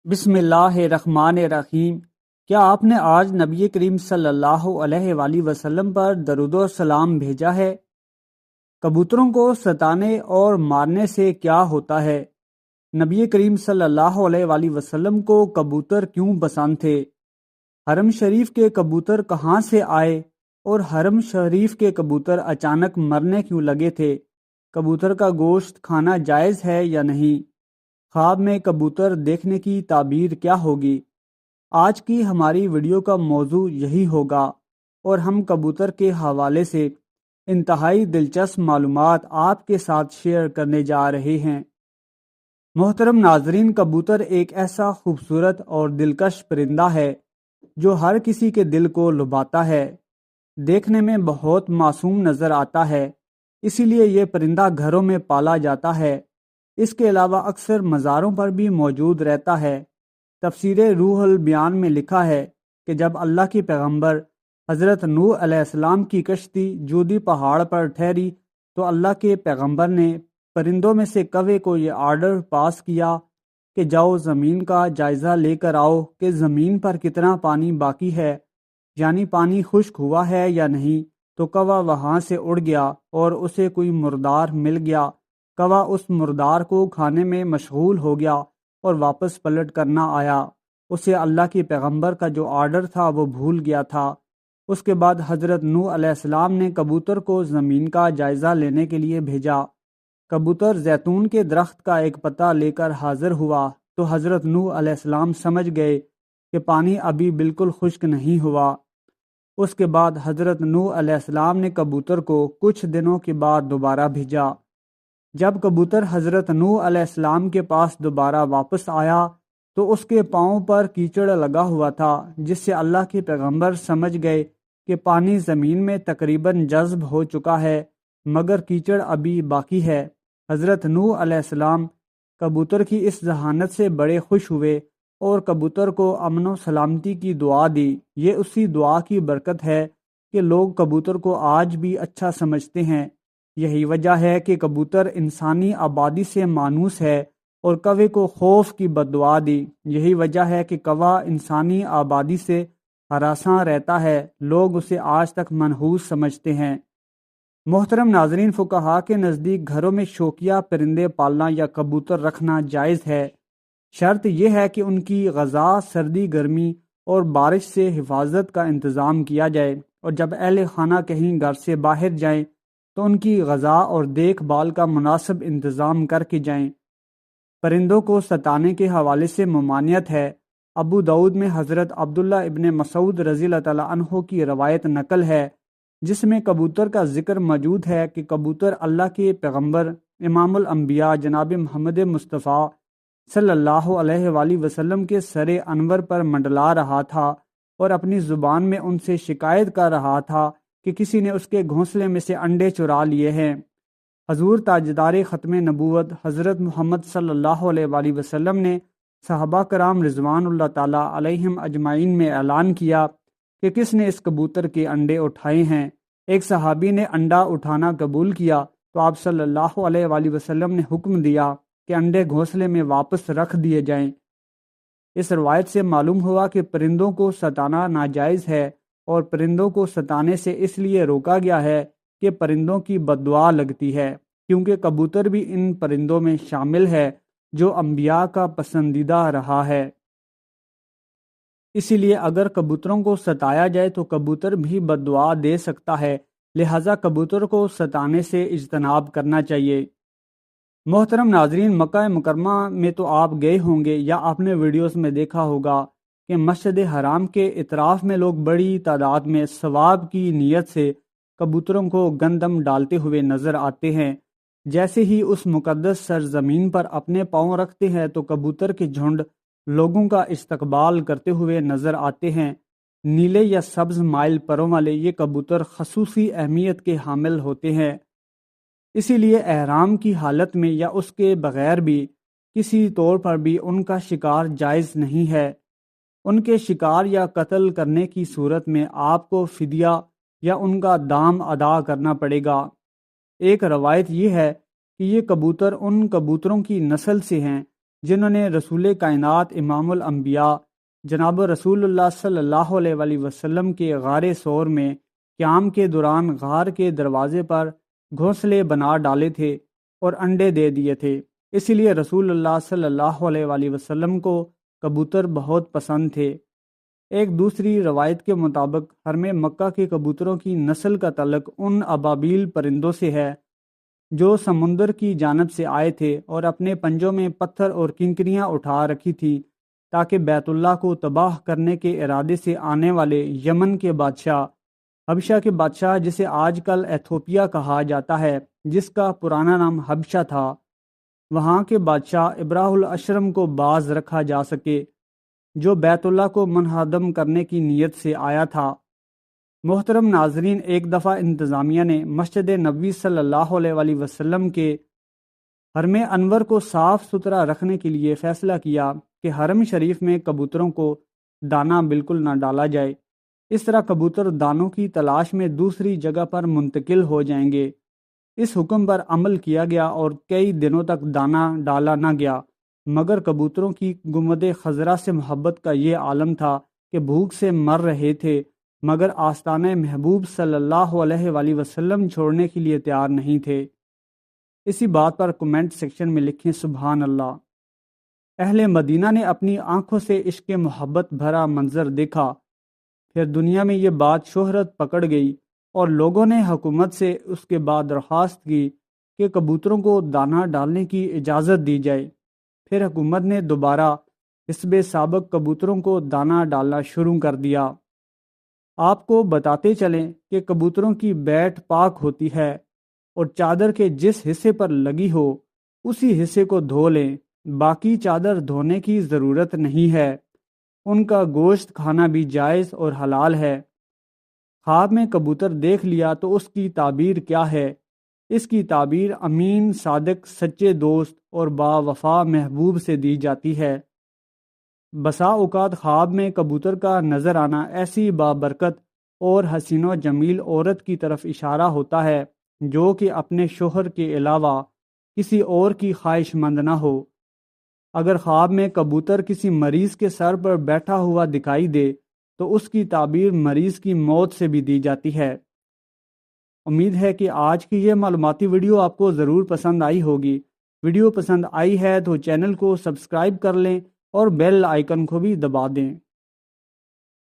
بسم اللہ الرحمن الرحیم۔ کیا آپ نے آج نبی کریم صلی اللہ علیہ وآلہ وسلم پر درود و سلام بھیجا ہے؟ کبوتروں کو ستانے اور مارنے سے کیا ہوتا ہے؟ نبی کریم صلی اللہ علیہ وآلہ وسلم کو کبوتر کیوں پسند تھے؟ حرم شریف کے کبوتر کہاں سے آئے اور حرم شریف کے کبوتر اچانک مرنے کیوں لگے تھے؟ کبوتر کا گوشت کھانا جائز ہے یا نہیں؟ خواب میں کبوتر دیکھنے کی تعبیر کیا ہوگی؟ آج کی ہماری ویڈیو کا موضوع یہی ہوگا اور ہم کبوتر کے حوالے سے انتہائی دلچسپ معلومات آپ کے ساتھ شیئر کرنے جا رہے ہیں۔ محترم ناظرین، کبوتر ایک ایسا خوبصورت اور دلکش پرندہ ہے جو ہر کسی کے دل کو لبھاتا ہے۔ دیکھنے میں بہت معصوم نظر آتا ہے، اسی لیے یہ پرندہ گھروں میں پالا جاتا ہے۔ اس کے علاوہ اکثر مزاروں پر بھی موجود رہتا ہے۔ تفسیر روح البیان میں لکھا ہے کہ جب اللہ کے پیغمبر حضرت نوح علیہ السلام کی کشتی جودی پہاڑ پر ٹھہری تو اللہ کے پیغمبر نے پرندوں میں سے کوے کو یہ آرڈر پاس کیا کہ جاؤ زمین کا جائزہ لے کر آؤ کہ زمین پر کتنا پانی باقی ہے، یعنی پانی خشک ہوا ہے یا نہیں۔ تو کوا وہاں سے اڑ گیا اور اسے کوئی مردار مل گیا۔ کوا اس مردار کو کھانے میں مشغول ہو گیا اور واپس پلٹ کر نہ آیا۔ اسے اللہ کے پیغمبر کا جو آرڈر تھا وہ بھول گیا تھا۔ اس کے بعد حضرت نوح علیہ السلام نے کبوتر کو زمین کا جائزہ لینے کے لیے بھیجا۔ کبوتر زیتون کے درخت کا ایک پتا لے کر حاضر ہوا تو حضرت نوح علیہ السلام سمجھ گئے کہ پانی ابھی بالکل خشک نہیں ہوا۔ اس کے بعد حضرت نوح علیہ السلام نے کبوتر کو کچھ دنوں کے بعد دوبارہ بھیجا۔ جب کبوتر حضرت نوح علیہ السلام کے پاس دوبارہ واپس آیا تو اس کے پاؤں پر کیچڑ لگا ہوا تھا، جس سے اللہ کے پیغمبر سمجھ گئے کہ پانی زمین میں تقریباً جذب ہو چکا ہے، مگر کیچڑ ابھی باقی ہے۔ حضرت نوح علیہ السلام کبوتر کی اس ذہانت سے بڑے خوش ہوئے اور کبوتر کو امن و سلامتی کی دعا دی۔ یہ اسی دعا کی برکت ہے کہ لوگ کبوتر کو آج بھی اچھا سمجھتے ہیں۔ یہی وجہ ہے کہ کبوتر انسانی آبادی سے مانوس ہے اور کوے کو خوف کی بد دعا دی۔ یہی وجہ ہے کہ کوا انسانی آبادی سے ہراساں رہتا ہے، لوگ اسے آج تک منحوس سمجھتے ہیں۔ محترم ناظرین، فقہا کے نزدیک گھروں میں شوقیہ پرندے پالنا یا کبوتر رکھنا جائز ہے۔ شرط یہ ہے کہ ان کی غذا، سردی، گرمی اور بارش سے حفاظت کا انتظام کیا جائے، اور جب اہل خانہ کہیں گھر سے باہر جائیں تو ان کی غذا اور دیکھ بھال کا مناسب انتظام کر کے جائیں۔ پرندوں کو ستانے کے حوالے سے ممانعت ہے۔ ابو داؤد میں حضرت عبداللہ ابن مسعود رضی اللہ تعالیٰ عنہ کی روایت نقل ہے، جس میں کبوتر کا ذکر موجود ہے کہ کبوتر اللہ کے پیغمبر امام الانبیاء جناب محمد مصطفیٰ صلی اللہ علیہ وآلہ وسلم کے سر انور پر منڈلا رہا تھا اور اپنی زبان میں ان سے شکایت کر رہا تھا کہ کسی نے اس کے گھونسلے میں سے انڈے چرا لیے ہیں۔ حضور تاجدار ختم نبوت حضرت محمد صلی اللہ علیہ وآلہ وسلم نے صحابہ کرام رضوان اللہ تعالیٰ علیہم اجمعین میں اعلان کیا کہ کس نے اس کبوتر کے انڈے اٹھائے ہیں۔ ایک صحابی نے انڈا اٹھانا قبول کیا تو آپ صلی اللہ علیہ وآلہ وسلم نے حکم دیا کہ انڈے گھونسلے میں واپس رکھ دیے جائیں۔ اس روایت سے معلوم ہوا کہ پرندوں کو ستانا ناجائز ہے، اور پرندوں کو ستانے سے اس لیے روکا گیا ہے کہ پرندوں کی بد دعا لگتی ہے، کیونکہ کبوتر بھی ان پرندوں میں شامل ہے جو انبیاء کا پسندیدہ رہا ہے۔ اسی لیے اگر کبوتروں کو ستایا جائے تو کبوتر بھی بد دعا دے سکتا ہے، لہٰذا کبوتر کو ستانے سے اجتناب کرنا چاہیے۔ محترم ناظرین، مکہ مکرمہ میں تو آپ گئے ہوں گے یا آپ نے ویڈیوز میں دیکھا ہوگا کہ مسجد حرام کے اطراف میں لوگ بڑی تعداد میں ثواب کی نیت سے کبوتروں کو گندم ڈالتے ہوئے نظر آتے ہیں۔ جیسے ہی اس مقدس سرزمین پر اپنے پاؤں رکھتے ہیں تو کبوتر کے جھنڈ لوگوں کا استقبال کرتے ہوئے نظر آتے ہیں۔ نیلے یا سبز مائل پروں والے یہ کبوتر خصوصی اہمیت کے حامل ہوتے ہیں، اسی لیے احرام کی حالت میں یا اس کے بغیر بھی کسی طور پر بھی ان کا شکار جائز نہیں ہے۔ ان کے شکار یا قتل کرنے کی صورت میں آپ کو فدیہ یا ان کا دام ادا کرنا پڑے گا۔ ایک روایت یہ ہے کہ یہ کبوتر ان کبوتروں کی نسل سے ہیں جنہوں نے رسول کائنات امام الانبیاء جناب رسول اللہ صلی اللہ علیہ وآلہ وسلم کے غار ثور میں قیام کے دوران غار کے دروازے پر گھونسلے بنا ڈالے تھے اور انڈے دے دیے تھے۔ اسی لیے رسول اللہ صلی اللہ علیہ وآلہ وسلم کو کبوتر بہت پسند تھے۔ ایک دوسری روایت کے مطابق حرم مکہ کے کبوتروں کی نسل کا تعلق ان ابابیل پرندوں سے ہے جو سمندر کی جانب سے آئے تھے اور اپنے پنجوں میں پتھر اور کنکریاں اٹھا رکھی تھی تاکہ بیت اللہ کو تباہ کرنے کے ارادے سے آنے والے یمن کے بادشاہ، حبشہ کے بادشاہ جسے آج کل ایتھوپیا کہا جاتا ہے، جس کا پرانا نام حبشہ تھا، وہاں کے بادشاہ ابراہ الاشرم کو باز رکھا جا سکے جو بیت اللہ کو منہدم کرنے کی نیت سے آیا تھا۔ محترم ناظرین، ایک دفعہ انتظامیہ نے مسجد نبوی صلی اللہ علیہ وآلہ وسلم کے حرم انور کو صاف ستھرا رکھنے کے لیے فیصلہ کیا کہ حرم شریف میں کبوتروں کو دانہ بالکل نہ ڈالا جائے، اس طرح کبوتر دانوں کی تلاش میں دوسری جگہ پر منتقل ہو جائیں گے۔ اس حکم پر عمل کیا گیا اور کئی دنوں تک دانہ ڈالا نہ گیا، مگر کبوتروں کی گنبد خضرا سے محبت کا یہ عالم تھا کہ بھوک سے مر رہے تھے مگر آستانہ محبوب صلی اللہ علیہ وآلہ وسلم چھوڑنے کے لیے تیار نہیں تھے۔ اسی بات پر کمنٹ سیکشن میں لکھیں سبحان اللہ۔ اہل مدینہ نے اپنی آنکھوں سے عشق محبت بھرا منظر دیکھا، پھر دنیا میں یہ بات شہرت پکڑ گئی اور لوگوں نے حکومت سے اس کے بعد درخواست کی کہ کبوتروں کو دانہ ڈالنے کی اجازت دی جائے۔ پھر حکومت نے دوبارہ حسب سابق کبوتروں کو دانہ ڈالنا شروع کر دیا۔ آپ کو بتاتے چلیں کہ کبوتروں کی بیٹ پاک ہوتی ہے اور چادر کے جس حصے پر لگی ہو اسی حصے کو دھو لیں، باقی چادر دھونے کی ضرورت نہیں ہے۔ ان کا گوشت کھانا بھی جائز اور حلال ہے۔ خواب میں کبوتر دیکھ لیا تو اس کی تعبیر کیا ہے؟ اس کی تعبیر امین، صادق، سچے دوست اور با وفا محبوب سے دی جاتی ہے۔ بسا اوقات خواب میں کبوتر کا نظر آنا ایسی بابرکت اور حسین و جمیل عورت کی طرف اشارہ ہوتا ہے جو کہ اپنے شوہر کے علاوہ کسی اور کی خواہش مند نہ ہو۔ اگر خواب میں کبوتر کسی مریض کے سر پر بیٹھا ہوا دکھائی دے تو اس کی تعبیر مریض کی موت سے بھی دی جاتی ہے۔ امید ہے کہ آج کی یہ معلوماتی ویڈیو آپ کو ضرور پسند آئی ہوگی۔ ویڈیو پسند آئی ہے تو چینل کو سبسکرائب کر لیں اور بیل آئیکن کو بھی دبا دیں۔